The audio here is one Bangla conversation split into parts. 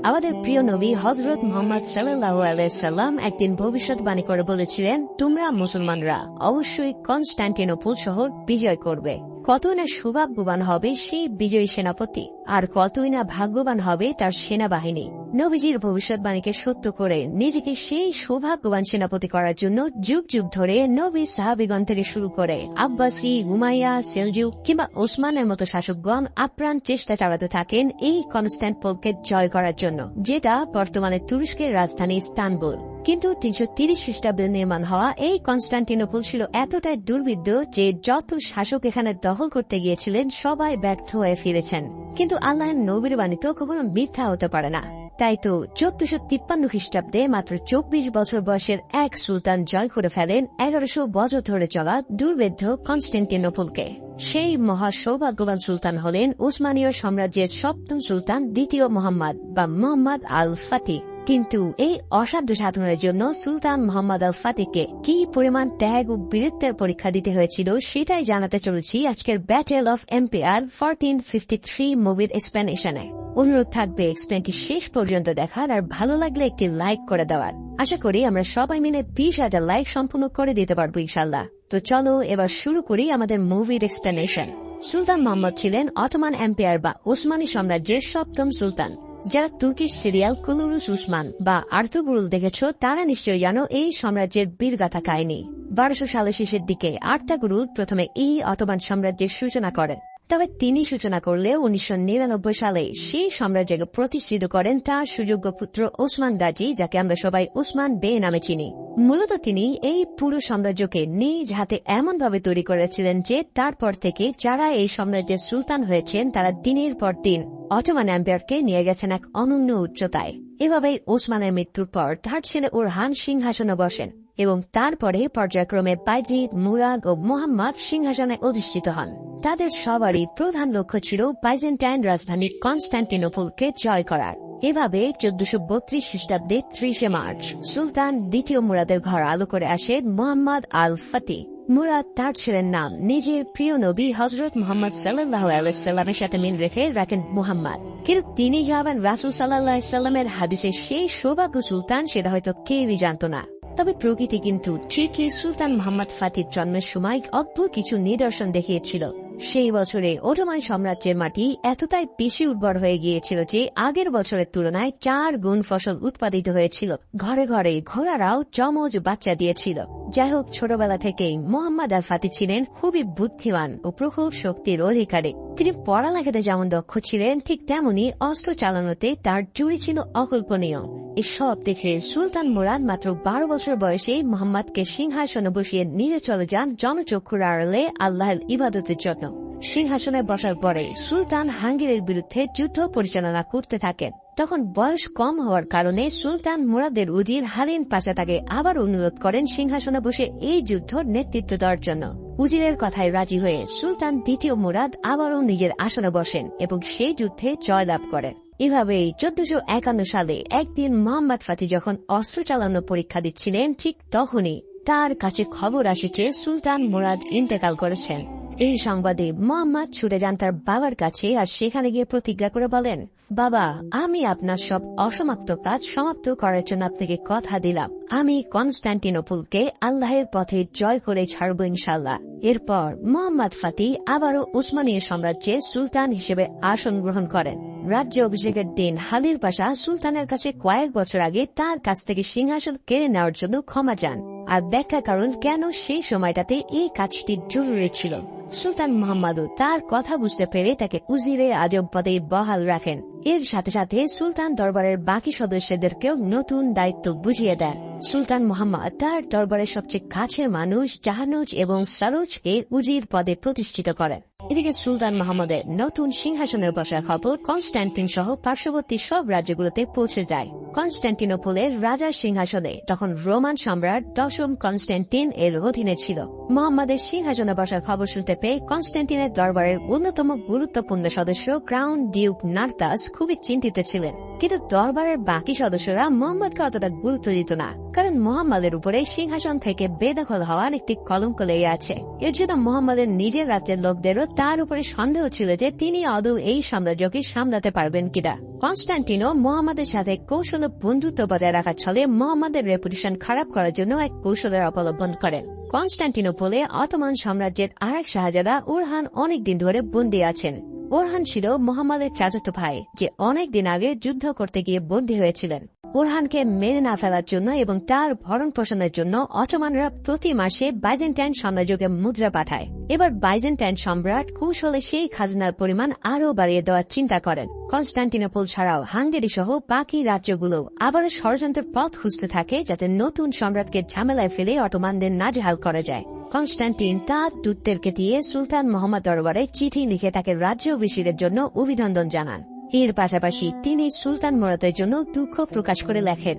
আমাদের প্রিয় নবী হযরত মুহাম্মদ সাল্লাল্লাহু আলাইহি সাল্লাম একদিন ভবিষ্যৎবাণী করে বলেছিলেন, তোমরা মুসলমানরা অবশ্যই কনস্টান্টিনোপল শহর বিজয় করবে। কতই না সৌভাগ্যবান হবে সেই বিজয়ী সেনাপতি, আর কতই না ভাগ্যবান হবে তার সেনাবাহিনী। নবীজির ভবিষ্যৎবাণীকে সত্য করে নিজেকে সেই সৌভাগ্যবান সেনাপতি করার জন্য যুগ যুগ ধরে নবী সাহাবীগণ থেকে শুরু করে আব্বাসী, উমাইয়া, সেলজুক কিংবা ওসমানের মতো শাসকগণ আপ্রাণ চেষ্টা চালাতে থাকেন এই কনস্টান্টিনোপলকে জয় করার জন্য, যেটা বর্তমানে তুরস্কের রাজধানী ইস্তানবুল। কিন্তু 330 খ্রিস্টাব্দে নির্মাণ হওয়া এই কনস্টান্টিনোপল ছিল এতটাই দুর্বিদ্ধ যে যত শাসক এখানে দখল করতে গিয়েছিলেন সবাই ব্যর্থ হয়ে ফিরেছেন। কিন্তু আল্লাহর নবীর বাণী তো কখনো মিথ্যা হতে পারে না। তাই তো 1453 খ্রিস্টাব্দে মাত্র 24 বছর বয়সের এক সুলতান জয় করে ফেলেন 1100 বছর ধরে চলা দুর্ভেদ্য কনস্টান্টিনোপলকে। সেই মহা সৌভাগ্যবান সুলতান হলেন উসমানীয় সাম্রাজ্যের সপ্তম সুলতান দ্বিতীয় মোহাম্মদ বা মোহাম্মদ আল ফাতিহ। কিন্তু এই অসাধ্য সাধনের জন্য সুলতান মোহাম্মদ আল ফাতিহকে কি পরিমাণ ত্যাগ ও বীরত্বের পরীক্ষা দিতে হয়েছিল সেটাই জানাতে চলেছি আজকের ব্যাটেল অফ এম্পায়ার 1453 মুভির এক্সপ্লেনেশনে। অনুরোধ থাকবে এক্সপ্লেনটি শেষ পর্যন্ত দেখার, আর ভালো লাগলে একটি লাইক করে দেওয়ার। আশা করি আমরা সবাই মিলে 20,000 লাইক সম্পূর্ণ করে দিতে পারবো ইনশাল্লাহ। তো চলো এবার শুরু করি আমাদের মুভির এক্সপ্লেনেশন। সুলতান মোহাম্মদ ছিলেন অটোমান এম্পায়ার বা ওসমানী সাম্রাজ্যের সপ্তম সুলতান। যারা তুর্কিশ সিরিয়াল কুলুরুস উসমান বা আর্তুগুরুল দেখেছ তারা নিশ্চয়ই জানো এই সাম্রাজ্যের বীরগাথা কাহিনী। 1200 সালের শেষের দিকে আর্তাগুরুল প্রথমে এই অটোমান সাম্রাজ্যের সূচনা করেন। তবে তিনি সূচনা করলেও 1999 সালে সেই সাম্রাজ্যকে প্রতিষ্ঠিত করেন তার সুযোগ্য পুত্র ওসমান গাজী, যাকে আমরা সবাই ওসমান বে নামে চিনি। মূলত তিনি এই পুরো সাম্রাজ্যকে নিজ হাতে এমনভাবে তৈরি করেছিলেন যে তারপর থেকে যারা এই সাম্রাজ্যের সুলতান হয়েছেন তারা দিনের পর দিন অটোমান এম্পায়ারকে নিয়ে গেছেন এক অনন্য উচ্চতায়। এভাবেই ওসমানের মৃত্যুর পর তার ছেলে ওরহান সিংহাসনে বসেন এবং তারপরে পর্যায়ক্রমে বাইজিদ, মুরাদ ও মোহাম্মদ সিংহাসনে অধিষ্ঠিত হন। তাদের সবারই প্রধান লক্ষ্য ছিল বাইজেন্টাইন রাজধানী কনস্টান্টিনোপলকে জয় করার। এভাবে 1432 খ্রিস্টাব্দে 30 মার্চ সুলতান দ্বিতীয় মুরাদের ঘর আলো করে আসে মোহাম্মদ আল ফাতিহ। মুরাদ তার ছেলের নাম নিজের প্রিয় নবী হযরত মুহাম্মদ সাল্লাল্লাহু আলাইহি সাল্লামের সাথে মিল রেখে রাখেন মুহাম্মদ। কিন্তু তিনি হবেন রাসূল সাল্লাল্লাহু আলাইহি সাল্লামের হাদিসের সেই সৌভাগ্য সুলতান সেটা হয়তো কেউই জানত না। তবে প্রকৃতি কিন্তু ঠিকই সুলতান মোহাম্মদ ফাতিহর জন্মের সময় অদ্ভুত কিছু নিদর্শন দেখিয়েছিল। সেই বছরে অটোমান সাম্রাজ্যের মাটি এতটাই বেশি উর্বর হয়ে গিয়েছিল যে আগের বছরের তুলনায় 4 গুণ ফসল উৎপাদিত হয়েছিল। ঘরে ঘরে ঘোড়ারাও যমজ বাচ্চা দিয়েছিল। যাই হোক, ছোটবেলা থেকেই মোহাম্মদ আল ফাতিহ ছিলেন খুবই বুদ্ধিমান ও প্রখর শক্তির অধিকারী। তিনি পড়ালেখাতে যেমন দক্ষ ছিলেন ঠিক তেমনি অস্ত্র চালানোতে তার জুড়ি ছিল অকল্পনীয়। এসব দেখে সুলতান মুরাদ মাত্র 12 বছর বয়সে মোহাম্মদকে সিংহাসনে বসিয়ে নিয়ে চলে যান জনচক্ষুর আড়ালে আল্লাহর ইবাদতের জন্য। সিংহাসনে বসার পরে সুলতান হাঙ্গেরির বিরুদ্ধে যুদ্ধ পরিচালনা করতে থাকেন। তখন বয়স কম হওয়ার কারণে সুলতান মুরাদের উজির হালিন পাশা তাকে আবার অনুরোধ করেন সিংহাসনে বসে এই যুদ্ধ নেতৃত্ব দেওয়ার জন্য। উজিরের কথায় রাজি হয়ে সুলতান দ্বিতীয় মুরাদ আবারও নিজের আসনে বসেন এবং সেই যুদ্ধে জয়লাভ করেন। এভাবেই 1451 সালে একদিন মোহাম্মদ ফাতিহ যখন অস্ত্র চালানো পরীক্ষা দিচ্ছিলেন ঠিক তখনই তার কাছে খবর আসে যে সুলতান মুরাদ ইন্তেকাল করেছেন। এই সংবাদে মোহাম্মদ ছুটে যান তার বাবার কাছে আর সেখানে গিয়ে প্রতিজ্ঞা করে বলেন, বাবা, আমি আপনার সব অসমাপ্ত কাজ সমাপ্ত করার জন্য আপনাকে কথা দিলাম। আমি কনস্টান্টিনোপলকে আল্লাহের পথে জয় করে ছাড়ব ইনশাল্লাহ। এরপর মোহাম্মদ ফাতিহ আবারও উসমানীয় সাম্রাজ্যের সুলতান হিসেবে আসন গ্রহণ করেন। রাজ্য অভিষেকের দিন হালিল পাশা সুলতানের কাছে কয়েক বছর আগে তার কাছ থেকে সিংহাসন কেড়ে নেওয়ার জন্য ক্ষমা চান, আর ব্যাখ্যা কারণ কেন সেই সময়টাতে এই কাজটি জরুরি ছিল। সুলতান মোহাম্মদও তার কথা বুঝতে পেরে তাকে উজিরে আজম পদে বহাল রাখেন। এর সাথে সাথে সুলতান দরবারের বাকি সদস্যদেরকেও নতুন দায়িত্ব বুঝিয়ে দেন। সুলতান মোহাম্মদ তার দরবারের সবচেয়ে কাছের মানুষ জাহানুজ এবং সারুজকে উজির পদে প্রতিষ্ঠিত করেন। এদিকে সুলতান মোহাম্মদের নতুন সিংহাসনের বসার খবর কনস্টান্টিন সহ পার্শ্ববর্তী সব রাজ্যগুলোতে পৌঁছে যায়। কনস্টান্টিনোপলের রাজার সিংহাসনে তখন রোমান সম্রাট 10ম কনস্টান্টিন এর অধীনে ছিল। মোহাম্মদের সিংহাসনে বসার খবর শুনতে পেয়ে কনস্টান্টিনের দরবারের অন্যতম গুরুত্বপূর্ণ সদস্য ক্রাউন ডিউক নার্তাস খুবই চিন্তিত ছিলেন। কিন্তু দরবারের বাকি সদস্যরা মোহাম্মদকে অতটা গুরুত্ব দিত না, কারণ মোহাম্মদের উপরে সিংহাসন থেকে বেদখল হওয়ার একটি কলঙ্ক লেগে আছে। এর জন্য মোহাম্মদের নিজের রাজ্যের লোকদেরও তার উপরে সন্দেহ ছিল যে তিনি আদৌ এই সাম্রাজ্যকে সামলাতে পারবেন কিনা। কনস্টান্টিনো মোহাম্মদের সাথে কৌশলে বন্ধুত্ব বজায় রাখার ছলে মোহাম্মদের রেপুটেশন খারাপ করার জন্য এক কৌশলের অবলম্বন করেন। কনস্টান্টিনোপলে অটোমান সাম্রাজ্যের আরেক শাহজাদা ওরহান অনেকদিন ধরে বন্দী আছেন। ওরহান ছিল মোহাম্মদের চাচাতো ভাই, যে অনেকদিন আগে যুদ্ধ করতে গিয়ে বন্দী হয়েছিলেন। ওরহানকে মেরে না ফেলার জন্য এবং তার ভরণ পোষণের জন্য অটোমানরা প্রতি মাসে বাইজেন্টাইন সাম্রাজ্যকে মুদ্রা পাঠায়। এবার বাইজেন্টাইন সম্রাট কৌশলে সেই খাজনার পরিমাণ আরও বাড়িয়ে দেওয়ার চিন্তা করেন। কনস্টান্টিনোপল ছাড়াও হাঙ্গেরি সহ বাকি রাজ্যগুলো আবার ষড়যন্ত্রের পথ খুঁজতে থাকে, যাতে নতুন সম্রাটকে ঝামেলায় ফেলে অটোমানদের নাজেহাল করা যায়। কনস্টান্টিন তার দূতদেরকে দিয়ে সুলতান মোহাম্মদ দরবারে চিঠি লিখে তাকে রাজ্য অভিষেকের জন্য অভিনন্দন জানান। এর পাশাপাশি তিনি সুলতান মুরাদের জন্য দুঃখ প্রকাশ করে লেখেন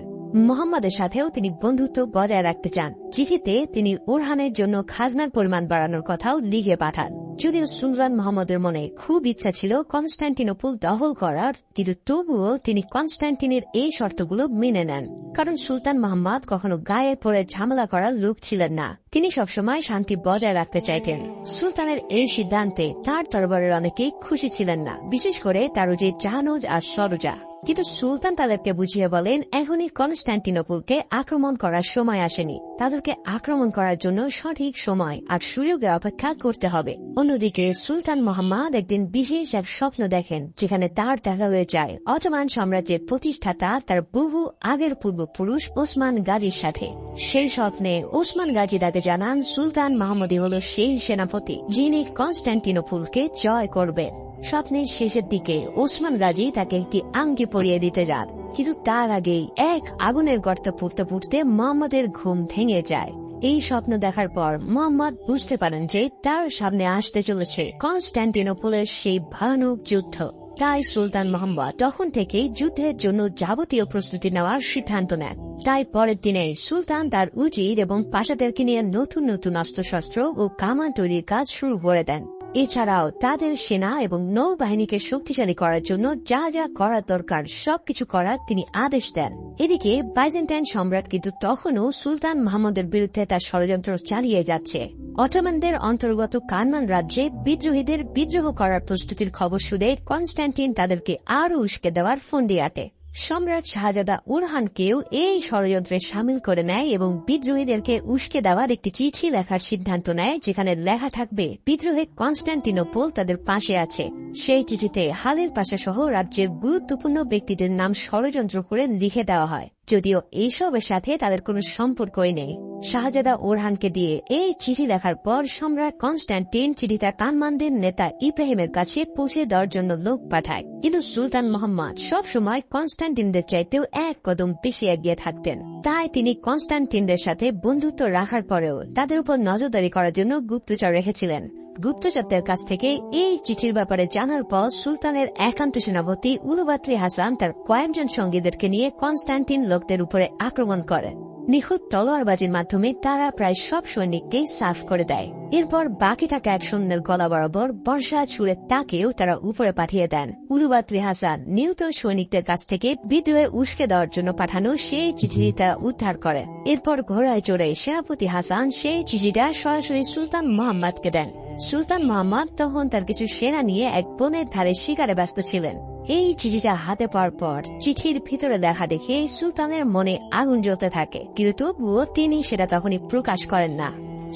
মোহাম্মদের সাথেও তিনি বন্ধুত্ব বজায় রাখতে চান। চিঠিতে তিনি ওরহানের জন্য খাজনার পরিমাণ বাড়ানোর কথাও লিখে পাঠান। যদিও সুলতান মোহাম্মদের মনে খুব ইচ্ছা ছিল কনস্টান্টিনোপল দখল করার, কিন্তু তবুও তিনি কনস্টান্টিনের এই শর্তগুলো মেনে নেন, কারণ সুলতান মোহাম্মদ কখনো গায়ে পড়ে ঝামেলা করার লোক ছিলেন না। তিনি সবসময় শান্তি বজায় রাখতে চাইতেন। সুলতানের এই সিদ্ধান্তে তার দরবারের অনেকেই খুশি ছিলেন না, বিশেষ করে তার যে জাহানুজ আর সরোজা। কিন্তু সুলতান তাদেরকে বুঝিয়ে বলেন এখনই কনস্টান্টিনোপলকে আক্রমণ করার সময় আসেনি, তাদেরকে আক্রমণ করার জন্য সঠিক সময় আর সুযোগের অপেক্ষা করতে হবে। অন্যদিকে সুলতান মোহাম্মদ একদিন বিশেষ এক স্বপ্ন দেখেন, যেখানে তার দেখা হয়ে যায় অটোমান সাম্রাজ্যের প্রতিষ্ঠাতা তার বহু আগের পূর্বপুরুষ ওসমান গাজীর সাথে। সেই স্বপ্নে ওসমান গাজী তাকে জানান সুলতান মোহাম্মদই হল সেই সেনাপতি যিনি কনস্টান্টিনোপলকে জয় করবেন। স্বপ্নের শেষের দিকে ওসমান গাজী তাকে একটি আংটি পরিয়ে দিতে যান, কিন্তু তার আগেই এক আগুনের গর্তে পড়তে পড়তে মোহাম্মদের ঘুম ভেঙে যায়। এই স্বপ্ন দেখার পর মোহাম্মদ বুঝতে পারেন যে তার সামনে আসতে চলেছে কনস্টান্টিনোপলের সেই ভয়ানক যুদ্ধ। তাই সুলতান মোহাম্মদ তখন থেকেই যুদ্ধের জন্য যাবতীয় প্রস্তুতি নেওয়ার সিদ্ধান্ত নেন। তাই পরের দিনে সুলতান তার উজির এবং পাশাদেরকে নিয়ে নতুন নতুন অস্ত্রশস্ত্র ও কামান তৈরির কাজ শুরু করে দেন। এছাড়াও তাদের সেনা এবং নৌবাহিনীকে শক্তিশালী করার জন্য যা যা করা দরকার সবকিছু করার তিনি আদেশ দেন। এদিকে বাইজেন্টাইন সম্রাট কিন্তু তখনও সুলতান মোহাম্মদের বিরুদ্ধে তার ষড়যন্ত্র চালিয়ে যাচ্ছে। অটোমানদের অন্তর্গত কারমান রাজ্যে বিদ্রোহীদের বিদ্রোহ করার প্রস্তুতির খবর শুনে কনস্টান্টিন তাদেরকে আরও উস্কে দেওয়ার ফন্দি আটে। সম্রাট শাহজাদা ওরহানকেও এই ষড়যন্ত্রে সামিল করে নেয় এবং বিদ্রোহীদেরকে উস্কে দেওয়ার একটি চিঠি লেখার সিদ্ধান্ত নেয়, যেখানে লেখা থাকবে বিদ্রোহে কনস্টান্টিনোপল তাদের পাশে আছে। সেই চিঠিতে হালের পাশা সহ রাজ্যের গুরুত্বপূর্ণ ব্যক্তিদের নাম ষড়যন্ত্র করে লিখে দেওয়া হয়, যদিও এইসবের সাথে তাদের কোনো সম্পর্কই নেই। শাহজাদা ওরহানকে দিয়ে এই চিঠি লেখার পর সম্রাট কনস্টান্টিন চিঠিটা কানমানদের নেতা ইব্রাহিমের কাছে পৌঁছে দেওয়ার জন্য লোক পাঠায়। কিন্তু সুলতান মোহাম্মদ সবসময় কনস্টান্টিনদের চাইতেও এক কদম বেশি এগিয়ে থাকতেন। তাই তিনি কনস্টান্টিনদের সাথে বন্ধুত্ব রাখার পরেও তাদের উপর নজরদারি করার জন্য গুপ্তচর রেখেছিলেন। গুপ্তচরদের কাছ থেকে এই চিঠির ব্যাপারে জানার পর সুলতানের একান্ত সেনাপতি উলুবাত্রি হাসান তার কয়েকজন সঙ্গীদেরকে নিয়ে কনস্টান্টিন লোকদের উপরে আক্রমণ করে। নিখুঁত তলোয়ারবাজির মাধ্যমে তারা প্রায় সব সৈনিককে সাফ করে দেয়। এরপর বাকি থাকা এক সৈন্যের গলা বরাবর বর্ষা ছুড়ে তাকেও তারা উপরে পাঠিয়ে দেন। উলুবাত্রি হাসান নিহত সৈনিকদের কাছ থেকে বিদ্রোহে উস্কে দেওয়ার জন্য পাঠানো সেই চিঠিটা উদ্ধার করে। এরপর ঘোড়ায় চড়ে সেনাপতি হাসান সেই চিঠিটা সরাসরি সুলতান মোহাম্মদকে দেন। সুলতান মোহাম্মদ তখন তার কিছু সেনা নিয়ে এক বনের ধারে শিকারে ব্যস্ত ছিলেন। এই চিঠিটা হাতে পাওয়ার পর চিঠির ভিতরে লেখা দেখে সুলতানের মনে আগুন জ্বলতে থাকে, কিন্তু তবুও তিনি সেটা তখনই প্রকাশ করেন না।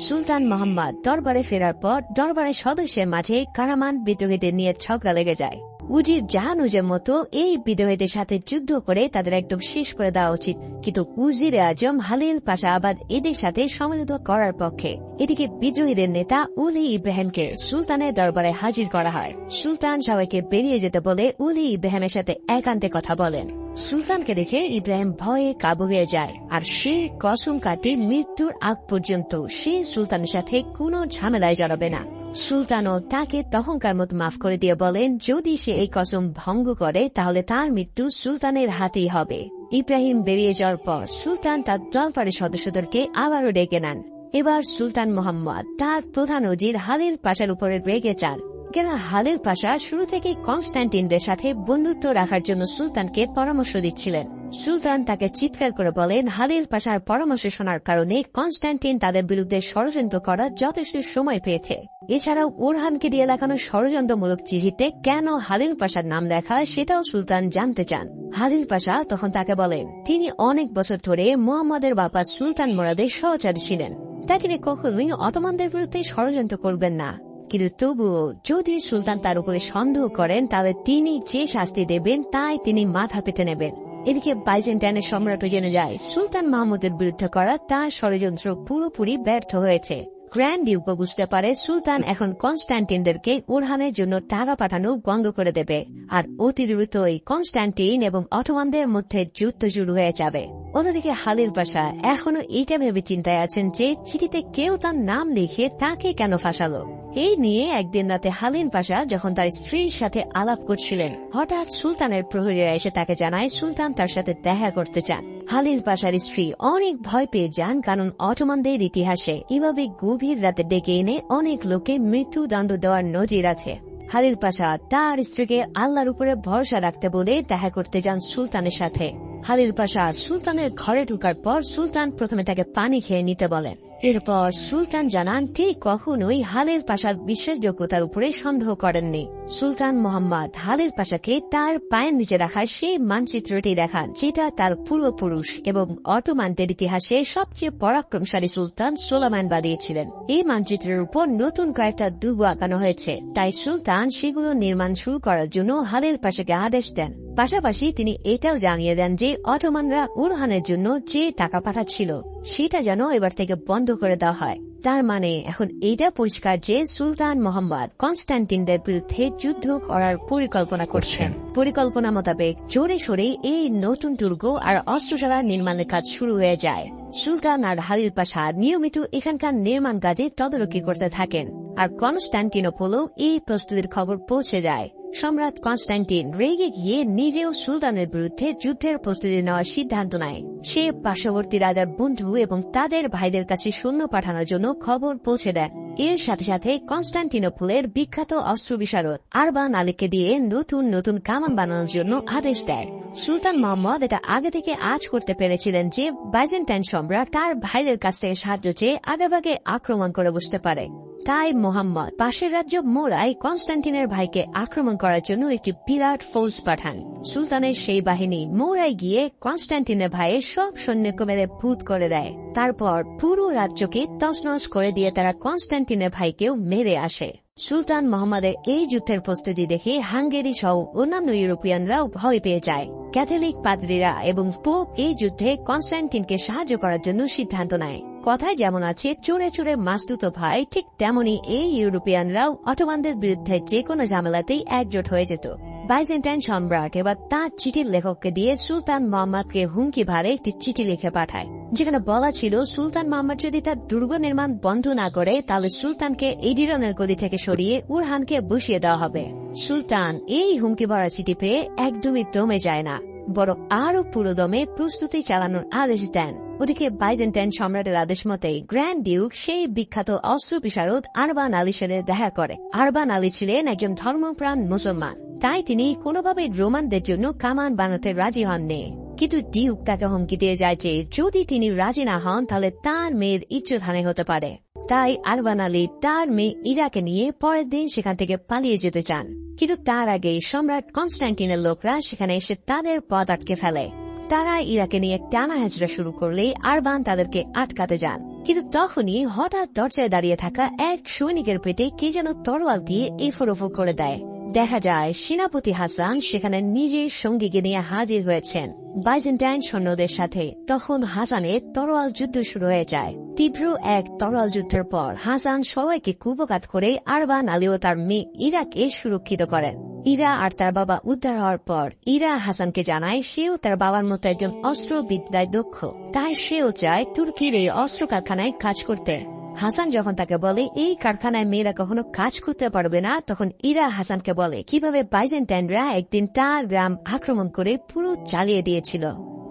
সুলতান মোহাম্মদ দরবারে ফেরার পর দরবারের সদস্যের মাঝে কারামান বিদ্রোহীদের নিয়ে ঝগড়া লেগে যায়। উজির জাহানুজের মতো এই বিদ্রোহীদের সাথে যুদ্ধ করে তাদের একদম শেষ করে দেওয়া উচিত, কিন্তু উজির আজম হালিল পাশা আবাদ এদের সাথে সম্মিলিত করার পক্ষে। এদিকে বিদ্রোহীদের নেতা উলি ইব্রাহিমকে সুলতানের দরবারে হাজির করা হয়। সুলতান সবাইকে বেরিয়ে যেতে বলে উলি ইব্রাহিমের সাথে একান্তে কথা বলেন। সুলতানকে দেখে ইব্রাহিম ভয়ে কাবু হয়ে যায়, আর সে কসম কাটে মৃত্যুর আগ পর্যন্ত সে সুলতানের সাথে কোনো ঝামেলায় জড়াবে না। সুলতানও তাকে তখনকার মতো মাফ করে দিয়ে বলেন যদি সে এই কসম ভঙ্গ করে তাহলে তার মৃত্যু সুলতানের হাতেই হবে। ইব্রাহিম বেরিয়ে যাওয়ার পর সুলতান তার দরবারের সদস্যদেরকে আবারও ডেকে নেন। এবার সুলতান মোহাম্মদ তার প্রধান উজির হালিল পাশার উপরে রেগে যান, কেন হালিল পাশা শুরু থেকে কনস্টান্টিনদের সাথে বন্ধুত্ব রাখার জন্য সুলতানকে পরামর্শ দিচ্ছিলেন। সুলতান তাকে চিৎকার করে বলেন, হালিল পাশার পরামর্শ শোনার কারণে কনস্ট্যান্টিন তাদের বিরুদ্ধে ষড়যন্ত্র করার যথেষ্ট সময় পেয়েছে। এছাড়াও ওরহানকে দিয়ে লেখানো ষড়যন্ত্রমূলক চিঠিতে কেন হালিল পাশার নাম লেখা সেটাও সুলতান জানতে চান। হালিল পাশা তখন তাকে বলেন, তিনি অনেক বছর ধরে মুহাম্মদের বাবা সুলতান মুরাদের সহচারী ছিলেন, তাই তিনি কখনোই অটোমানদের বিরুদ্ধে ষড়যন্ত্র করবেন না। কিন্তু তবুও যদি সুলতান তার উপরে সন্দেহ করেন তাহলে তিনি যে শাস্তি দেবেন তাই তিনি মাথা পেতে নেবেন। এদিকে বাইজেন্টাইনের সম্রাটও জেনে যায় সুলতান মাহমুদের বিরুদ্ধে করা তার ষড়যন্ত্র পুরোপুরি ব্যর্থ হয়েছে। গ্র্যান্ড ডিউকও বুঝতে পারে সুলতান এখন কনস্ট্যান্টিনদেরকে ওরহানের জন্য টাকা পাঠানো বন্ধ করে দেবে, আর অতি দ্রুতই কনস্ট্যান্টিন এবং অটোমানদের মধ্যে যুদ্ধ শুরু হয়ে যাবে। অন্যদিকে হালিল পাশা এখনো এটা ভেবে চিন্তায় আছেন যে চিঠিতে কেউ তার নাম লিখে তাকে কেন ফাঁসালো। এই নিয়ে একদিন রাতে হালিল পাশা যখন তার স্ত্রীর সাথে আলাপ করছিলেন, হঠাৎ সুলতানের প্রহরীরা এসে তাকে জানায় সুলতান তার সাথে দেখা করতে চান। হালিল পাশার স্ত্রী অনেক ভয় পেয়ে যান, কারণ অটোমানদের ইতিহাসে এভাবে গভীর রাতে ডেকে এনে অনেক লোকে মৃত্যুদণ্ড দেওয়ার নজির আছে। হালিল পাশা তার স্ত্রীকে আল্লাহর উপরে ভরসা রাখতে বলে দেখা করতে যান সুলতানের সাথে। হালিল পাশা সুলতানের ঘরে ঢোকার পর সুলতান প্রথমে তাকে পানি খেয়ে নিতে বলেন। এরপর সুলতান জানান ঠিক কখনোই হালিল পাশার বিশ্বাসযোগ্যতার উপরে সন্দেহ করেননি। সুলতান মোহাম্মদ হালিল পাশাকে তার পায়ের নিচে রাখা সেই মানচিত্রটি দেখান যেটা তার পূর্বপুরুষ এবং অটোমানদের ইতিহাসে সবচেয়ে পরাক্রমশালী সুলতান সুলাইমান বানিয়েছিলেন। এই মানচিত্রের উপর নতুন কয়েকটা দুর্গ আঁকানো হয়েছে, তাই সুলতান সেগুলো নির্মাণ শুরু করার জন্য হালিল পাশাকে আদেশ দেন। পাশাপাশি তিনি এটাও জানিয়ে দেন যে অটোমানরা ওরহানের জন্য যে টাকা পাঠাচ্ছিল সেটা যেন এবার থেকে বন্ধ করে দেওয়া হয়। তার মানে এখন এটা পরিষ্কার যে সুলতান মোহাম্মদ কনস্ট্যান্টিনদের বিরুদ্ধে যুদ্ধ করার পরিকল্পনা করছেন। পরিকল্পনা মোতাবেক জোরে সোরে এই নতুন দুর্গ আর অস্ত্রশালা নির্মাণের কাজ শুরু হয়ে যায়। সুলতান আর হালিল পাশা নিয়মিত এখানকার নির্মাণ কাজে তদারকি করতে থাকেন, আর কনস্ট্যান্টিনোপলও এই প্রস্তুতির খবর পৌঁছে যায়। সম্রাট কনস্ট্যান্টিন রেগে গিয়ে নিজেও সুলতানের বিরুদ্ধে যুদ্ধের প্রস্তুতি নেওয়ার সিদ্ধান্ত নেয়। সে পার্শ্ববর্তী রাজার বন্ধু এবং তাদের ভাইদের কাছে সৈন্য পাঠানোর জন্য খবর পৌঁছে দেয়। এর সাথে সাথে কনস্ট্যান্টিনোপলের বিখ্যাত অস্ত্র বিশারদ আরবান আলীকে দিয়ে নতুন নতুন কামান বানানোর জন্য আদেশ দেয়। সুলতান মোহাম্মদ এটা আগে থেকে আজ করতে পেরেছিলেন যে বাইজেন্টাইন সম্রাট তার ভাইদের কাছ থেকে সাহায্য চেয়ে আগেভাগে আক্রমণ করে বসতে পারে। তাই মোহাম্মদ পাশের রাজ্য মোরায় কনস্ট্যান্টিনের ভাইকে আক্রমণ করার জন্য একটি বিরাট ফৌজ পাঠান। সুলতানের সেই বাহিনী মোরায় গিয়ে কনস্ট্যান্টিনের ভাইয়ের সব সৈন্যকে মেরে ভূত করে দেয়। তারপর পুরো রাজ্যকে তছনছ করে দিয়ে তারা কনস্ট্যান্টিনের ভাইকেও মেরে আসে। সুলতান মোহাম্মদের এই যুদ্ধের প্রস্তুতি দেখে হাঙ্গেরি সহ অন্যান্য ইউরোপিয়ানরাও ভয় পেয়ে যায়। ক্যাথলিক পাদ্রীরা এবং পোপ এই যুদ্ধে কনস্ট্যান্টিনকে সাহায্য করার জন্য সিদ্ধান্ত নেয়। কথায় যেমন আছে চোরে চোরে মাসতুতো ভাই, ঠিক তেমনি এই ইউরোপিয়ানরাও অটোমানদের বিরুদ্ধে যে কোনো ঝামেলাতেই একজোট হয়ে যেত। বাইজেন্টাইন সম্রাট এবার তাঁর চিঠির লেখককে দিয়ে সুলতান মোহাম্মদকে হুমকি ভারে একটি চিঠি লিখে পাঠায়, যেখানে বলা ছিল সুলতান মোহাম্মদ যদি তার দুর্গ নির্মাণ বন্ধ না করে তাহলে সুলতানকে এডিরনের গদি থেকে সরিয়ে উরহানকে বসিয়ে দেওয়া হবে। সুলতান এই হুমকি ভরা চিঠি পেয়ে একদমই দমে যায় না, বরং আরো পুরো দমে প্রস্তুতি চালানোর আদেশ দেন। ওদিকে বাইজেন্টাইন সম্রাটের আদেশ মতেই গ্র্যান্ড ডিউক সেই বিখ্যাত অস্ত্র বিশারদ আরবান আলীর সাথে দেখা করে। আরবান আলী ছিলেন একজন ধর্মপ্রাণ মুসলমান, তাই তিনি কোনোভাবে রোমানদের জন্য কামান বানাতে রাজি হননি। কিন্তু ডিউক তাকে হুমকি দিয়ে যায় যে যদি তিনি রাজি না হন তাহলে তার মেয়ের ইজ্জতহানি হতে পারে। তাই আরবান আলী তার মেয়ে ইরাকে নিয়ে পরের দিন সেখান থেকে পালিয়ে যেতে চান, কিন্তু তার আগে সম্রাট কনস্ট্যান্টিনের লোকরা সেখানে এসে তাদের পথ আটকে ফেলে। তারা ইরাকে নিয়ে টানা হেঁচড়া শুরু করলে আরবান তাদেরকে আটকাতে যান, কিন্তু তখনই হঠাৎ দরজায় দাঁড়িয়ে থাকা এক সৈনিকের পেটে কে যেন তরোয়াল দিয়ে এফোর করে দেয়। দেখা যায় সেনাপতি হাসান সেখানে নিজের সঙ্গীকে নিয়ে হাজির হয়েছেন বাইজেন্টাইন সৈন্যদের সাথে। তখন হাসানের তরোয়াল যুদ্ধ শুরু হয়ে যায়। তীব্র এক তরোয়াল যুদ্ধের পর হাসান সবাইকে কুপঘাত করে আরবান আলী ও তার মেয়ে ইরাকে সুরক্ষিত করেন। ইরা আর তার বাবা উদ্ধার হওয়ার পর ইরা হাসানকে জানায় সেও তার বাবার মতো একজন অস্ত্রবিদ্যায় দক্ষ, তাই সেও চায় তুর্কির এই অস্ত্র কারখানায় কাজ করতে। হাসান যখন তাকে বলে এই কারখানায় মেয়েরা কখনো কাজ করতে পারবে না, তখন ইরা হাসানকে বলে কিভাবে বাইজেন্টাইনরা একদিন তার গ্রাম আক্রমণ করে পুরো চালিয়ে দিয়েছিল।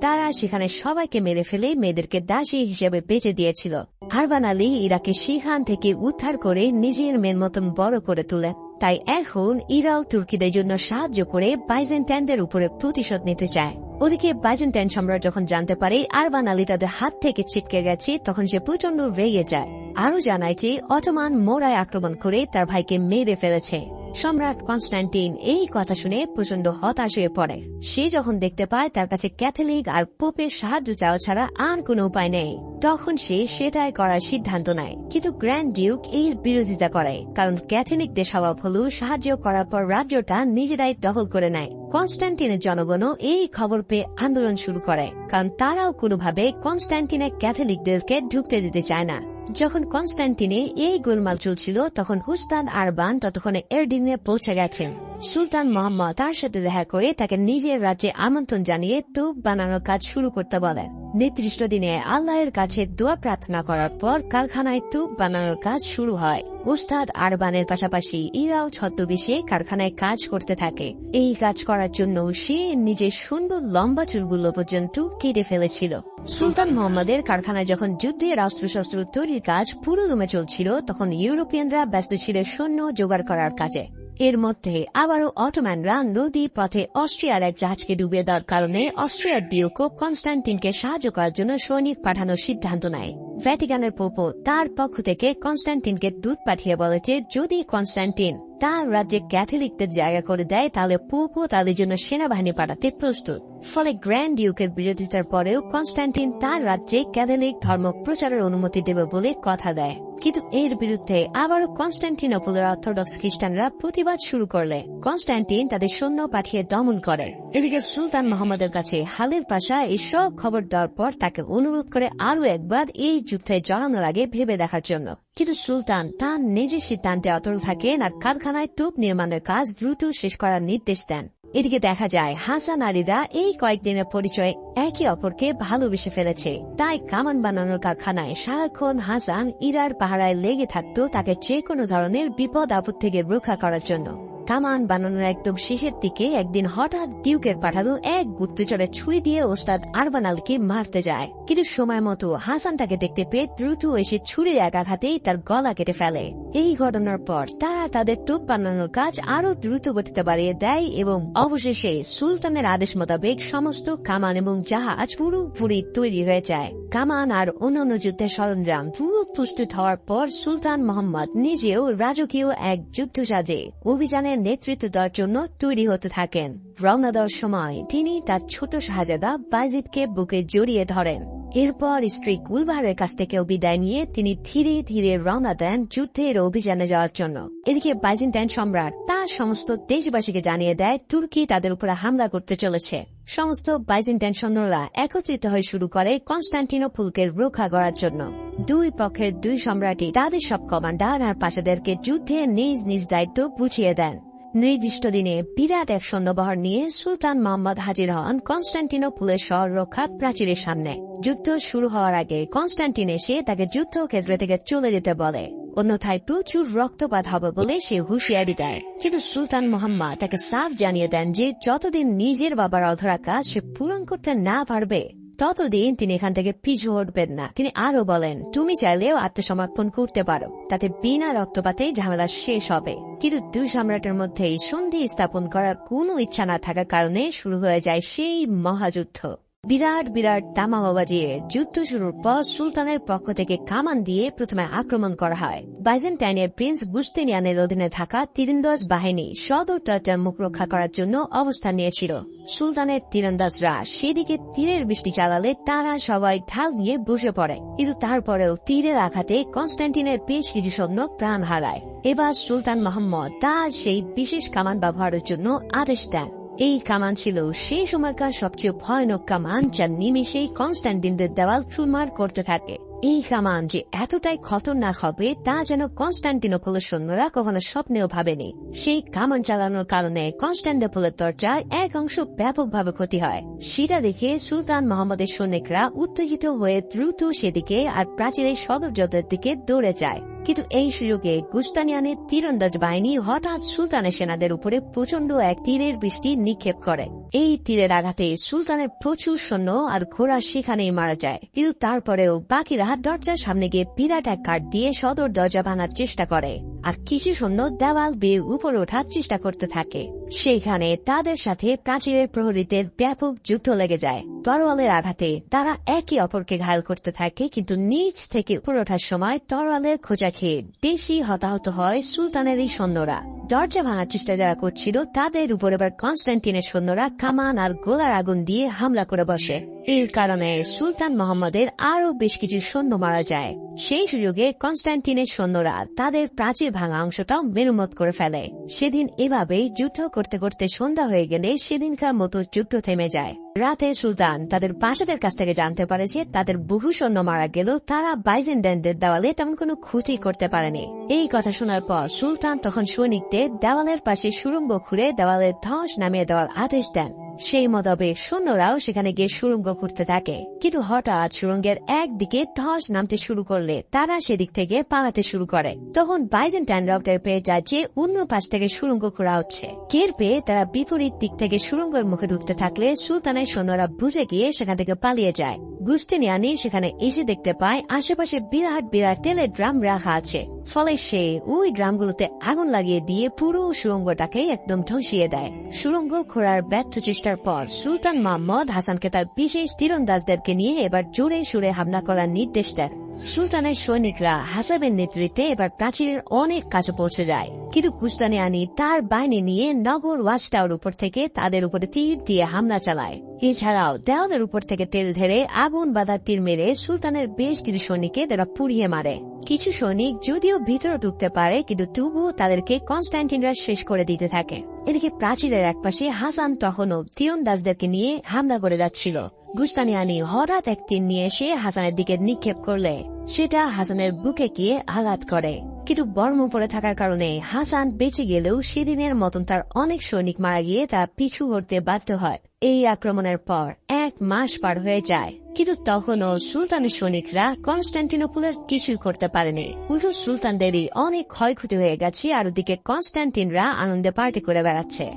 তারা সেখানে সবাইকে মেরে ফেলে মেয়েদেরকে দাসী হিসেবে বেঁচে দিয়েছিল। আরবান আলী ইরাকে সেখান থেকে উদ্ধার করে নিজের মেয়ের মতন বড় করে তুলেন। তাই এখন ইরাও তুর্কিদের জন্য সাহায্য করে বাইজেন্টাইনদের উপরে প্রতিশোধ নিতে চায়। ওদিকে বাইজেন্টাইন সম্রাট যখন জানতে পারে আরবান আলী তাদের হাত থেকে ছিটকে গেছে, তখন সে প্রচন্ড রেগে যায়। আরো জানায় যে অটোমান মোরায় আক্রমণ করে তার ভাইকে মেরে ফেলেছে। সম্রাট কনস্ট্যান্টিন এই কথা শুনে প্রচন্ড হতাশ হয়ে পড়ে। সে যখন দেখতে পায় তার কাছে ক্যাথলিক আর পোপের সাহায্য চাওয়া ছাড়া আর কোনো উপায় নেই, তখন সে সেটাই করার সিদ্ধান্ত নেয়। কিন্তু গ্র্যান্ড ডিউক এর বিরোধিতা করে, কারণ ক্যাথলিকদের স্বভাব হলো সাহায্য করার পর রাজ্যটা নিজেরাই দখল করে নেয়। কনস্ট্যান্টিনের জনগণও এই খবর পেয়ে আন্দোলন শুরু করে, কারণ তারাও কোনোভাবে কনস্ট্যান্টিনের ক্যাথলিকদেরকে ঢুকতে দিতে চায় না। যখন কনস্ট্যান্টিনে এই গোলমাল চলছিল, তখন উস্তাদ আরবান ততক্ষণে এরডিনে পৌঁছে গেছেন। সুলতান মোহাম্মদ তার সাথে দেখা করে তাকে নিজের রাজ্যে আমন্ত্রণ জানিয়ে তোপ বানানোর কাজ শুরু করতে বলেন। নির্দিষ্ট দিনে আল্লাহের কাছে দোয়া প্রার্থনা করার পর কারখানায় তোপ বানানোর কাজ শুরু হয়। উস্তাদ আরবানের পাশাপাশি ইরাও ছদ্মবেশে কারখানায় কাজ করতে থাকে। এই কাজ করার জন্য সে নিজের সুন্দর লম্বা চুলগুলো পর্যন্ত কেটে ফেলেছিল। সুলতান মোহাম্মদের কারখানায় যখন যুদ্ধের অস্ত্রশস্ত্র তৈরির কাজ পুরো দমে চলছিল, তখন ইউরোপিয়ানরা ব্যস্ত ছিল সৈন্য জোগাড় করার কাজে। এর মধ্যে আবারও অটোম্যানরা নদী পথে অস্ট্রিয়ার এক জাহাজকে ডুবিয়ে দেওয়ার কারণে অস্ট্রিয়ার ডিউকও কনস্ট্যান্টিনকে সাহায্য করার জন্য সৈনিক পাঠানোর সিদ্ধান্ত নেয়। ভ্যাটিকানের পোপও তার পক্ষ থেকে কনস্ট্যান্টিনকে দূত পাঠিয়ে বলে যে যদি কনস্ট্যান্টিন তার রাজ্যে ক্যাথলিকদের জায়গা করে দেয়, তাহলে পোপও তাদের জন্য সেনাবাহিনী পাঠাতে প্রস্তুত। ফলে গ্র্যান্ড ডিউকের বিরোধিতার পরেও কনস্ট্যান্টিন তার রাজ্যে ক্যাথলিক ধর্ম প্রচারের অনুমতি দেবে বলে কথা দেয়। কিন্তু এর বিরুদ্ধে আবারও কনস্ট্যান্টিনোপলের অর্থোডক্স খ্রিস্টানরা প্রতিবাদ শুরু করলে কনস্ট্যান্টিন তাদের সৈন্য পাঠিয়ে দমন করে। এদিকে সুলতান মোহাম্মদের কাছে হালির পাশা এসব খবর দেওয়ার পর তাকে অনুরোধ করে আরও একবার এই যুদ্ধে জড়ানোর আগে ভেবে দেখার জন্য। কিন্তু সুলতান তার নিজের সিদ্ধান্তে অটল থাকেন আর কারখানায় তোপ নির্মাণের কাজ দ্রুত শেষ করার নির্দেশ দেন। এদিকে দেখা যায় হাসান আলীরা এই কয়েকদিনের পরিচয়ে একে অপরকে ভালোবেসে ফেলেছে। তাই কামান বানানোর কারখানায় সারাক্ষণ হাসান ইরার পাহারায় লেগে থাকতো, তাকে যে কোনো ধরনের বিপদ আপদ থেকে রক্ষা করার জন্য। কামান বানানোর একদম শেষের দিকে একদিন হঠাৎ ডিউকের পাঠানো এক গুপ্তচরের ছুরি দিয়ে ওস্তাদ আরবান আলীকে মারতে যায়। কিন্তু সময় মতো হাসান তাকে দেখতে পেয়ে দ্রুত এসে ছুরির এক আঘাতেই তার গলা কেটে ফেলে। এই ঘটনার পর তারা তাদের তোপ বানানোর কাজ আরো দ্রুত গতিতে বাড়িয়ে দেয় এবং অবশেষে সুলতানের আদেশ মোতাবেক সমস্ত কামান এবং জাহাজ পুরোপুরি তৈরি হয়ে যায়। কামান আর অন্যান্য যুদ্ধের সরঞ্জাম পুরো প্রস্তুত হওয়ার পর সুলতান মোহাম্মদ নিজেও রাজকীয় এক যুদ্ধ সাজে অভিযানের নেতৃত্ব দেওয়ার জন্য তৈরি হতে থাকেন। রওনা দেওয়ার সময় তিনি তার ছোট শাহজাদা বাজিদকে বুকে জড়িয়ে ধরেন। এরপর স্ত্রী গুলবাহারের কাছ থেকেও বিদায় নিয়ে তিনি ধীরে ধীরে রওনা দেন যুদ্ধের অভিযানে যাওয়ার জন্য। এদিকে বাইজেন্টাইন সম্রাট তার সমস্ত দেশবাসীকে জানিয়ে দেয় তুর্কি তাদের উপরে হামলা করতে চলেছে। সমস্ত বাইজেন্টাইন সৈন্যরা একত্রিত হয়ে শুরু করে কনস্ট্যান্টিনোপলকে রক্ষা করার জন্য। দুই পক্ষের দুই সম্রাটই তাদের সব কমান্ডার আর পাশাদেরকে যুদ্ধে নিজ নিজ দায়িত্ব বুঝিয়ে দেন। নির্দিষ্ট দিনে বিরাট এক সৈন্যবহর নিয়ে সুলতান মোহাম্মদ হাজির হন কনস্ট্যান্টিনোপলের শহর রক্ষা প্রাচীরের সামনে। যুদ্ধ শুরু হওয়ার আগে কনস্ট্যান্টিন এসে তাকে যুদ্ধক্ষেত্র থেকে চলে যেতে বলে, অন্যথায় প্রচুর রক্তপাত হবে বলে সে হুঁশিয়ারি দেয়। কিন্তু সুলতান মোহাম্মদ তাকে সাফ জানিয়ে দেন যে যতদিন নিজের বাবার অধরা কাজ সে পূরণ করতে না পারবে, ততদিন তিনি এখান থেকে পিছু হটবেন না। তিনি আরো বলেন, তুমি চাইলেও আত্মসমর্পণ করতে পারো, তাতে বিনা রক্তপাতে ঝামেলা শেষ হবে। কিন্তু দুই সম্রাটের মধ্যে সন্ধি স্থাপন করার কোনো ইচ্ছা না থাকার কারণে শুরু হয়ে যায় সেই মহাযুদ্ধ। বিরাট বিরাট তামামা বাজিয়ে যুদ্ধ শুরুর পর সুলতানের পক্ষ থেকে কামান দিয়ে প্রথমে আক্রমণ করা হয়। বাইজেন্টাইনের প্রিন্স গুস্তিনিয়ানের অধীনে থাকা তীরন্দাজ বাহিনী সদর দরজার মুখ রক্ষা করার জন্য অবস্থান নিয়েছিল। সুলতানের তীরন্দাজরা সেদিকে তীরের বৃষ্টি চালালে তারা সবাই ঢাল নিয়ে বসে পড়ে। কিন্তু তারপরেও তীরের আঘাতে কনস্ট্যান্টিনের বেশ কিছু সৈন্য প্রাণ হারায়। এবার সুলতান মোহাম্মদ তার সেই বিশেষ কামান ব্যবহারের জন্য আদেশ দেন। এই কামান ছিল সেই সময়কার সবচেয়ে ভয়ানক কামান, যা নিমেষেই কনস্ট্যান্টিনদের দেওয়াল চুরমার করতে থাকে। এই কামান যে এতটাই খতরনাক হবে তা যেন কনস্ট্যান্টিনোপলের সৈন্যরা কখনো স্বপ্নেও ভাবেনি। সেই কামান চালানোর কারণে কনস্ট্যান্টিনোপলের দরজায় এক অংশ ব্যাপকভাবে ক্ষতি হয়। সেটা দেখে সুলতান মোহাম্মদের সৈনিকরা উত্তেজিত হয়ে দ্রুত সেদিকে আর প্রাচীরের সদর দরজার দিকে দৌড়ে যায়। কিন্তু এই সুযোগে গুস্তানিয়ানের তীরন্দাজ বাহিনী হঠাৎ সুলতানের সেনাদের উপরে প্রচন্ড এক তীরের বৃষ্টি নিক্ষেপ করে। এই তীরের আঘাতে সুলতানের প্রচুর সৈন্য আর ঘোড়া সেখানেই মারা যায়। কিন্তু তারপরেও বাকিরা দরজার সামনে গিয়ে বিরাট এক কাঠ দিয়ে সদর দরজা ভাঙার চেষ্টা করে। আর কিছু সৈন্য দেওয়াল বেয়ে উপরে ওঠার চেষ্টা করতে থাকে। সেখানে তাদের সাথে প্রাচীরের প্রহরীদের ব্যাপক যুদ্ধ লেগে যায়। তরোয়ালের আঘাতে তারা একে অপরকে ঘায়েল করতে থাকে, কিন্তু নিচ থেকে উপরে ওঠার সময় তরোয়ালের খোঁজা খেয়ে বেশি হতাহত হয় সুলতানের এই সৈন্যরা। দরজা ভাঙার চেষ্টা যারা করছিল তাদের উপর এবার কনস্ট্যান্টিনের সৈন্যরা কামান আর গোলার আগুন দিয়ে হামলা করে বসে। এর কারণে সুলতান মোহাম্মদের আরো বেশ কিছু সৈন্য মারা যায়। সেই সুযোগে কনস্ট্যান্টিনের সৈন্যরা তাদের প্রাচীর ভাঙা অংশটাও মেরামত করে ফেলে। সেদিন এভাবেই যুদ্ধ করতে করতে সন্ধ্যা হয়ে গেলে সেদিনকার মতো যুদ্ধ থেমে যায়। রাতে সুলতান তাদের বাসাদের কাছ থেকে জানতে পারে যে তাদের বহু সৈন্য মারা গেল, তারা বাইজেন্টাইনদের দেওয়ালে তেমন কোনো ক্ষতি করতে পারেনি। এই কথা শোনার পর সুলতান তখন সৈনিকদের দেওয়ালের পাশে সুড়ঙ্গ খুঁড়ে দেওয়ালের ধস নামিয়ে দেওয়ার আদেশ দেন। সেই মোতাবেক সৈন্যরাও সেখানে গিয়ে সুড়ঙ্গ খুঁড়তে থাকে, কিন্তু হঠাৎ সুড়ঙ্গের একদিকে ধস নামতে শুরু করলে তারা সেদিক থেকে পালাতে শুরু করে। তখন বাইজেন্টাইনরাও টের পেয়ে যায় যে অন্য পাশ থেকে সুড়ঙ্গ খোঁড়া হচ্ছে। টের পেয়ে তারা বিপরীত দিক থেকে সুড়ঙ্গের মুখে ঢুকতে থাকলে সুলতানের সৈন্যরা বুঝে গিয়ে সেখান থেকে পালিয়ে যায়। গুস্তিনিয়ানি সেখানে এসে দেখতে পায় আশেপাশে বিরাট বিরাট তেলের ড্রাম রাখা আছে। ফলে সে ওই ড্রামগুলোতে আগুন লাগিয়ে দিয়ে পুরো সুড়ঙ্গটাকে একদম ধসিয়ে দেয়। সুড়ঙ্গ খোঁড়ার ব্যর্থ চেষ্টার পর সুলতান মোহাম্মদ হাসানকে তার বিশেষ তীরন্দাজদেরকে নিয়ে এবার জোরে সুরে হামলা করার নির্দেশ দেন। সুলতানের সৈনিকরা হাসানের নেতৃত্বে এবার প্রাচীরের অনেক কাছে পৌঁছে যায়, কিন্তু গুস্তানিয়ানি তার বাহিনী নিয়ে নগর ওয়াচ টাওয়ার উপর থেকে তাদের উপরে তীর দিয়ে হামলা চালায়। এছাড়াও দেওয়ালের উপর থেকে তেল ঢেলে আগুন বাঁধার তীর মেরে সুলতানের বেশ কিছু সৈনিককে তারা পুড়িয়ে মারে। কিছু সৈনিক যদিও ভিতরে ঢুকতে পারে, কিন্তু তবুও তাদেরকে কনস্ট্যান্টিনরা শেষ করে দিতে থাকে। এদিকে প্রাচীরের একপাশে হাসান তখনও তীরন্দাজদেরকে নিয়ে হামলা করে যাচ্ছিল। গুস্তানিয়ানি হঠাৎ এক তীর নিয়ে এসে হাসানের দিকে নিক্ষেপ করলে সেটা হাসানের বুকে গিয়ে আঘাত করে, কিন্তু বর্ম পরে থাকার কারণে হাসান বেঁচে গেলেও সেদিনের মতন তার অনেক সৈনিক মারা গিয়ে তা পিছু হটতে বাধ্য হয়। এই আক্রমণের পর 1 মাস পার হয়ে যায়, কিন্তু তখনও সুলতানের সৈনিকরা কনস্ট্যান্টিনোপলের কিছুই করতে পারেনি। উল্টো সুলতানদেরই অনেক ক্ষয়ক্ষতি হয়ে গেছে, আর ওদিকে কনস্ট্যান্টিনরা আনন্দে পার্টি করে বেড়াচ্ছে।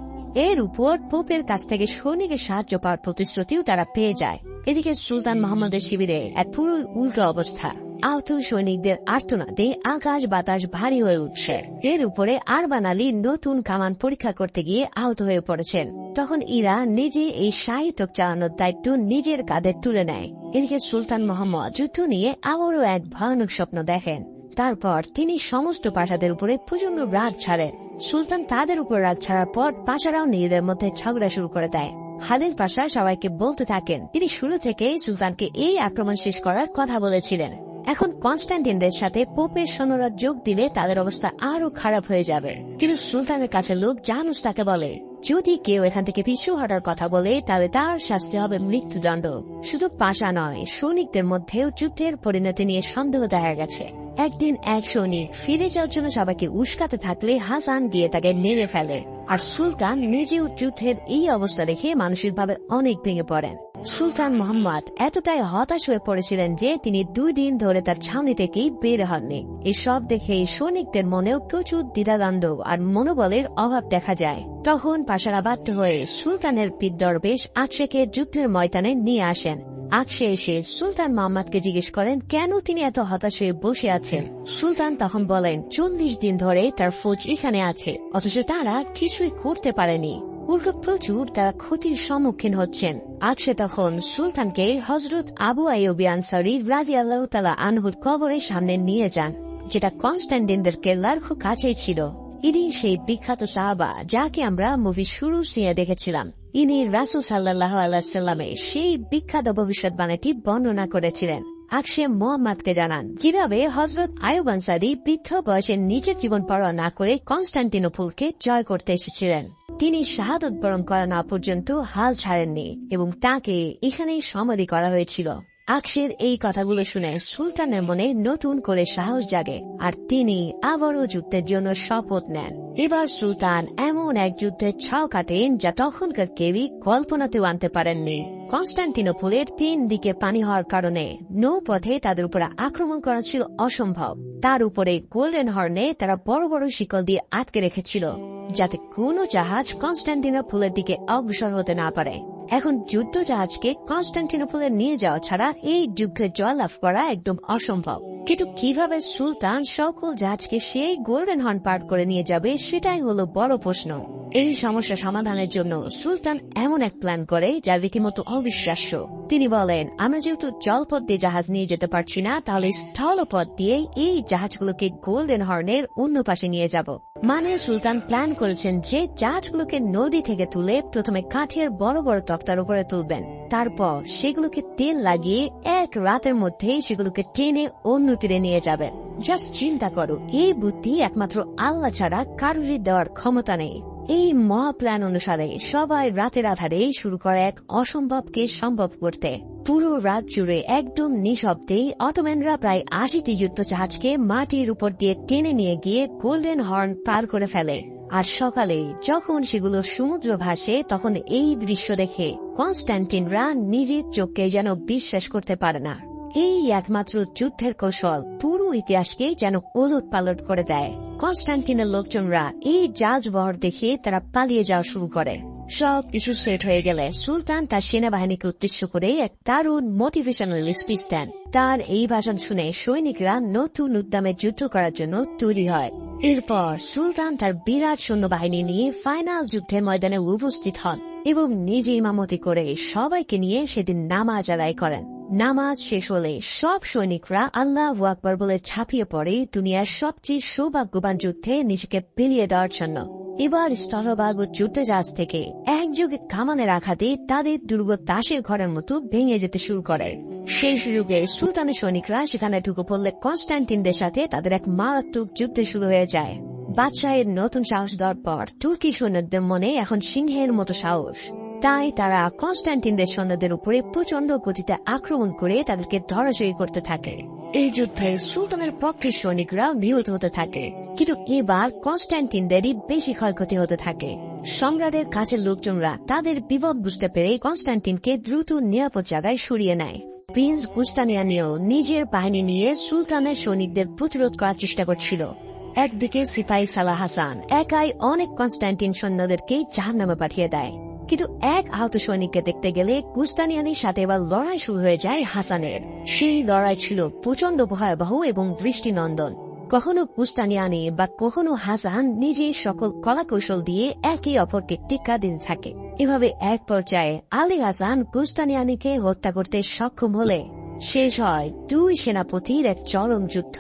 এর উপর পোপের কাছ থেকে সৈনিকের সাহায্য পাওয়ার প্রতিশ্রুতিও তারা পেয়ে যায়। এদিকে সুলতান মোহাম্মদের শিবিরে এক পুরো উল্টো অবস্থা। আহত সৈনিকদের আর্তনাদে আকাশ বাতাস ভারী হয়ে উঠছে। এর উপরে আরবান আলী নতুন কামান পরীক্ষা করতে গিয়ে আহত হয়ে পড়েছেন। তখন ইরা নিজে এই সাহিত্য চালানোর দায়িত্ব নিজের কাঁধে তুলে নেয়। এদিকে সুলতান মোহাম্মদ যুদ্ধ নিয়ে আবারও এক ভয়ানক স্বপ্ন দেখেন। তারপর তিনি সমস্ত পাশাদের উপরে প্রচন্ড রাগ ছাড়েন। সুলতান তাদের উপর রাগ ছাড়ার পর পাশারাও নিজেদের মধ্যে ঝগড়া শুরু করে দেয়। খালিদ পাশা সবাইকে বলতে থাকেন তিনি শুরু থেকেই সুলতানকে এই আক্রমণ শেষ করার কথা বলেছিলেন। এখন কনস্ট্যান্টিনদের সাথে পোপের সৈন্যরা যোগ দিলে তাদের অবস্থা আরো খারাপ হয়ে যাবে। কিন্তু সুলতানের কাছে লোক জানুস তাকে বলে যদি কেউ এখান থেকে পিছু হটার কথা বলে তাহলে তার শাস্তি হবে মৃত্যুদণ্ড। শুধু পাশা নয়, সৈনিকদের মধ্যেও যুদ্ধের পরিণতি নিয়ে সন্দেহ দেখা গেছে। একদিন এক সৈনিক ফিরে যাওয়ার জন্য সবাইকে উস্কাতে থাকলে হাসান গিয়ে তাকে মেরে ফেলে, আর সুলতান নিজেও যুদ্ধের এই অবস্থা দেখে মানসিকভাবে অনেক ভেঙে পড়েন। সুলতান মোহাম্মদ এতটাই হতাশ হয়ে পড়েছিলেন যে তিনি 2 দিন ধরে তার ছাউনি থেকেই বের হননি। এসব দেখে সৈনিকদের মনেও প্রচুর দ্বিধাদ্বন্দ্ব আর মনোবলের অভাব দেখা যায়। তখন পাশারা বাধ্য হয়ে সুলতানের বিদ্রোহবেশ আকশেকে যুদ্ধের ময়দানে নিয়ে আসেন। আকশে এসে সুলতান মোহাম্মদকে জিজ্ঞেস করেন কেন তিনি এত হতাশ হয়ে বসে আছেন। সুলতান তখন বলেন 40 দিন ধরে তার ফৌজ এখানে আছে, অথচ তারা কিছুই করতে পারেনি, উল্টো প্রচুর তারা ক্ষতির সম্মুখীন হচ্ছেন। আকশে তখন সুলতানকে হযরত আবু আইয়ুব আনসারী রাদিয়াল্লাহু তাআলা আনহুর কবরের সামনে নিয়ে যান, যেটা কনস্ট্যান্টিনদের কেল্লার খুব কাছেই ছিল। ইনি সেই বিখ্যাত সাহাবা যাকে আমরা মুভি শুরু সিনে দেখেছিলাম। ইনি রাসূল সাল্লাল্লাহু আলাইহি ওয়াসাল্লামের সেই বিখ্যাত ভবিষ্যৎবাণীটি বর্ণনা করেছিলেন। আকশে মোহাম্মদকে জানান কিভাবে হযরত আইয়ুব আনসারী বৃদ্ধ বয়সে নিজের জীবন পরোয়া না করে কনস্ট্যান্টিনোপলকে জয় করতে এসেছিলেন। তিনি শাহাদত বরণ করা না পর্যন্ত হাল ছাড়েননি এবং তাকে এখানেই সমাধি করা হয়েছিল। আকশের এই কথাগুলো শুনে সুলতানের মনে নতুন করে সাহস জাগে, আর তিনি আবারও যুদ্ধের জন্য শপথ নেন। এবার সুলতান এমন এক যুদ্ধের ছাও কাটেন যা তখনকার কেউই কল্পনাতেও আনতে পারেননি। কনস্ট্যান্টিনোপলের 3 দিকে পানি হওয়ার কারণে নৌপথে তাদের উপরে আক্রমণ করা ছিল অসম্ভব। তার উপরে গোল্ডেন হর্নে তারা বড় বড় শিকল দিয়ে আটকে রেখেছিল, যাতে কোনো জাহাজ কনস্ট্যান্টিনোপলের দিকে অগ্রসর হতে না পারে। এখন যুদ্ধ জাহাজকে কনস্ট্যান্টিনোপলে নিয়ে যাওয়া ছাড়া এই যুদ্ধে জয়লাভ করা একদম অসম্ভব। কিন্তু কিভাবে সুলতান সকল জাহাজকে সেই গোল্ডেন হর্ন পার করে নিয়ে যাবে সেটাই হলো বড় প্রশ্ন। এই সমস্যা সমাধানের জন্য সুলতান এমন এক প্ল্যান করে যা রীতিমতো অবিশ্বাস্য। তিনি বলেন, আমরা যেহেতু জলপথ দিয়ে জাহাজ নিয়ে যেতে পারছি না, তাহলে স্থলপথ দিয়ে এই জাহাজগুলোকে গোল্ডেন হর্নের অন্য পাশে নিয়ে যাব। মানে সুলতান প্ল্যান করেছেন যে জাহাজগুলোকে নদী থেকে তুলে প্রথমে কাঠের বড় বড় তক্তার উপরে তুলবেন, তারপর সেগুলোকে তেল লাগিয়ে এক রাতের মধ্যেই সেগুলোকে টেনে অন্য তীরে নিয়ে যাবেন। জাস্ট চিন্তা করো, এই বুদ্ধি একমাত্র আল্লাহ ছাড়া কারোরই দেওয়ার ক্ষমতা নেই। এই মহা প্ল্যান অনুসারে সবাই রাতের আধারে শুরু করে এক অসম্ভবকে সম্ভব করতে। পুরো রাত জুড়ে একদম নিঃশব্দে অটোম্যানরা প্রায় 80টি যুদ্ধ জাহাজকে মাটির উপর দিয়ে টেনে নিয়ে গিয়ে গোল্ডেন হর্ন পার করে ফেলে। আর সকালে যখন সেগুলো সমুদ্র ভাসে, তখন এই দৃশ্য দেখে কনস্ট্যান্টিনরা নিজের চোখকে যেন বিশ্বাস করতে পারে না। এই একমাত্র যুদ্ধের কৌশল পুরো ইতিহাসকে যেন ওলট পালট করে দেয়। কনস্ট্যান্টিনের লোকজনরা এই জাহাজবহর দেখে তারা পালিয়ে যাওয়া শুরু করে। সব কিছু সেট হয়ে গেলে সুলতান তার সেনাবাহিনীকে উদ্দেশ্য করে এক দারুণ মোটিভেশনাল স্পিচ দেন। তার এই ভাষণ শুনে সৈনিকরা নতুন উদ্যমে যুদ্ধ করার জন্য তৈরি হয়। এরপর সুলতান তার বিরাট সৈন্যবাহিনী নিয়ে ফাইনাল যুদ্ধের ময়দানে উপস্থিত হন এবং নিজে ইমামতি করে সবাইকে নিয়ে সেদিন নামাজ আদায় করেন। নামাজ শেষ হলে সব সৈনিকরা আল্লাহু আকবার বলে ঝাঁপিয়ে পড়ে দুনিয়ার সবচেয়ে সৌভাগ্যবান যুদ্ধে নিজেকে বিলিয়ে দেওয়ার জন্য। এবার স্থলভাগ ও যুদ্ধজাহাজ থেকে একযোগে কামানের আঘাতে তাদের দুর্গ তাসের ঘরের মতো ভেঙে যেতে শুরু করে। সেই সুযোগে সুলতানের সৈনিকরা সেখানে ঢুকে পড়লে কনস্ট্যান্টিনদের সাথে তাদের এক মারাত্মক যুদ্ধ শুরু হয়ে যায়। বাদশাহের নতুন সাহস দেওয়ার পর তুর্কি সৈন্যদের মনে এখন সিংহের মতো সাহস। তাই তারা কনস্ট্যান্টিনদের সৈন্যদের উপরে প্রচন্ড গতিতে আক্রমণ করে তাদেরকে ধরাশয়ী করতে থাকে। এই যুদ্ধে সুলতানের পক্ষের সৈনিকরা নিহত হতে থাকে, কিন্তু এবার কনস্ট্যান্টিনদেরই বেশি ক্ষয়ক্ষতি হতে থাকে। সম্রাটের কাছের লোকজনরা তাদের বিপদ বুঝতে পেরে কনস্ট্যান্টিনকে দ্রুত নিরাপদ জায়গায় সরিয়ে নেয়। প্রিন্স গুস্তানিয়ানিও নিজের বাহিনী নিয়ে সুলতানের সৈনিকদের প্রতিরোধ করার চেষ্টা করছিল। একদিকে সিপাহী সালাহ হাসান একাই অনেক কনস্ট্যান্টিন সৈন্যদেরকে জাহান্নামে পাঠিয়ে দেয়, কিন্তু এক আহত সৈনিককে দেখতে গেলে গুস্তানিয়ানির সাথে এবার লড়াই শুরু হয়ে যায় হাসানের। সেই লড়াই ছিল প্রচন্ড ভয়াবহ এবং দৃষ্টিনন্দন। কখনো গুস্তানিয়ানি বা কখনো হাসান নিজের সকল কলাকৌশল দিয়ে একে অপরকে টিক্কা দিতে থাকে। এভাবে এক পর্যায়ে আলী হাসান গুস্তানিয়ানিকে হত্যা করতে সক্ষম হলে শেষ হয় দুই সেনাপতির এক চরম যুদ্ধ।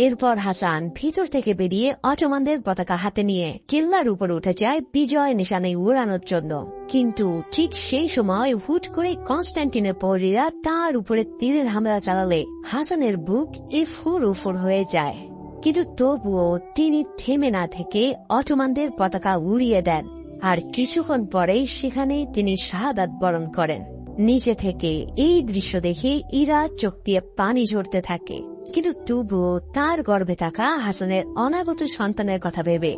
এরপর হাসান ভিতর থেকে বেরিয়ে অটোমানদের পতাকা হাতে নিয়ে কিল্লার উপর উঠে যায় বিজয় নিশানে উড়ানোর জন্য। কিন্তু ঠিক সেই সময় হুট করে কনস্ট্যান্টিনের প্রহরীরা তার উপরে তীরের হামলা চালালে হাসানের বুক ইফুর উফুর হয়ে যায়। কিন্তু তবুও তিনি থেমে না থেকে অটোমানদের পতাকা উড়িয়ে দেন, আর কিছুক্ষণ পরেই সেখানে তিনি শাহাদাত বরণ করেন। নিচে থেকে এই দৃশ্য দেখে ইরা চোখ দিয়ে পানি ঝরতে থাকে, কিন্তু তবুও তার গর্ভে থাকা হাসানের অনাগত সন্তানের কথা ভেবে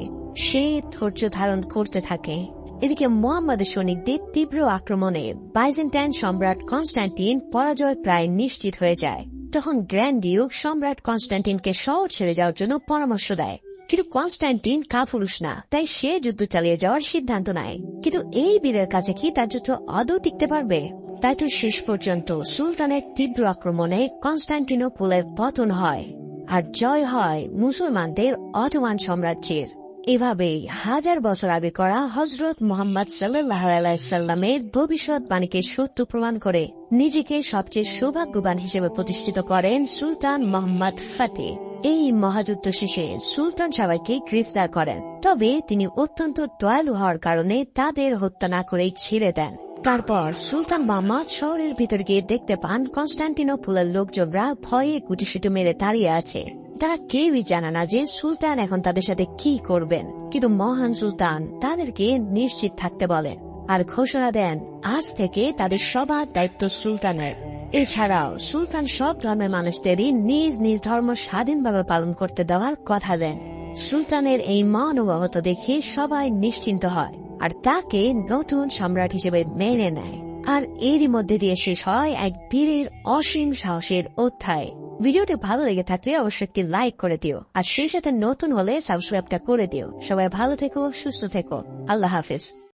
সে ধৈর্য ধারণ করতে থাকে। এদিকে মোহাম্মদের সৈনিকদের তীব্র আক্রমণে বাইজেন্টাইন সম্রাট কনস্ট্যান্টিন পরাজয় প্রায় নিশ্চিত হয়ে যায়। তখন গ্র্যান্ড ডিউক সম্রাট কনস্ট্যান্টিনকে শহর ছেড়ে যাওয়ার জন্য পরামর্শ দেয়, কিন্তু কনস্ট্যান্টিন কাপুরুষ না, তাই সে যুদ্ধ চালিয়ে যাওয়ার সিদ্ধান্ত নেয়। কিন্তু এই বীরের কাছে কি তার যুদ্ধ আদৌ টিকতে পারবে? তাই তো শেষ পর্যন্ত সুলতানের তীব্র আক্রমণে কনস্ট্যান্টিনোপলের পতন হয়, আর জয় হয় মুসলমানদের অটোমান সাম্রাজ্যের। এভাবেই 1000 বছর আগে করা হযরত মুহাম্মদ সাল্লাল্লাহু আলাইহি সাল্লামের ভবিষ্যৎবাণীকে সত্য প্রমাণ করে নিজেকে সবচেয়ে সৌভাগ্যবান হিসেবে প্রতিষ্ঠিত করেন সুলতান মোহাম্মদ ফাতেহ। এই মহাযুদ্ধ শেষে সুলতান সবাইকে গ্রেফতার করেন, তবে তিনি অত্যন্ত দয়ালু হওয়ার কারণে তাদের হত্যা না করেই ছেড়ে দেন। তারপর সুলতান মোহাম্মদ শহরের ভিতর গিয়ে দেখতে পান কনস্ট্যান্টিনোপলের লোকজনরা ভয়ে গুটিসুটি মেরে দাঁড়িয়ে আছে। তারা কেউই জানে না যে সুলতান এখন তাদের সাথে কি করবেন, কিন্তু মহান সুলতান তাদেরকে নিশ্চিত থাকতে বলেন আর ঘোষণা দেন আজ থেকে তাদের সবার দায়িত্ব সুলতানের। এছাড়াও সুলতান সব ধর্মের মানুষদেরই নিজ নিজ ধর্ম স্বাধীনভাবে পালন করতে দেওয়ার কথা দেন। সুলতানের এই মনোভাবতা দেখে সবাই নিশ্চিন্ত হয় আর তাকে নতুন সম্রাট হিসেবে মেনে নেয়। আর এরই মধ্যে দিয়ে শেষ হয় এক বীরের অসীম সাহসের অধ্যায়। ভিডিওটি ভালো লেগে থাকলে অবশ্যই একটি লাইক করে দিও, আর সেই সাথে নতুন হলে সাবস্ক্রাইবটা করে দিও। সবাই ভালো থেকো, সুস্থ থেকো। আল্লাহ হাফিজ।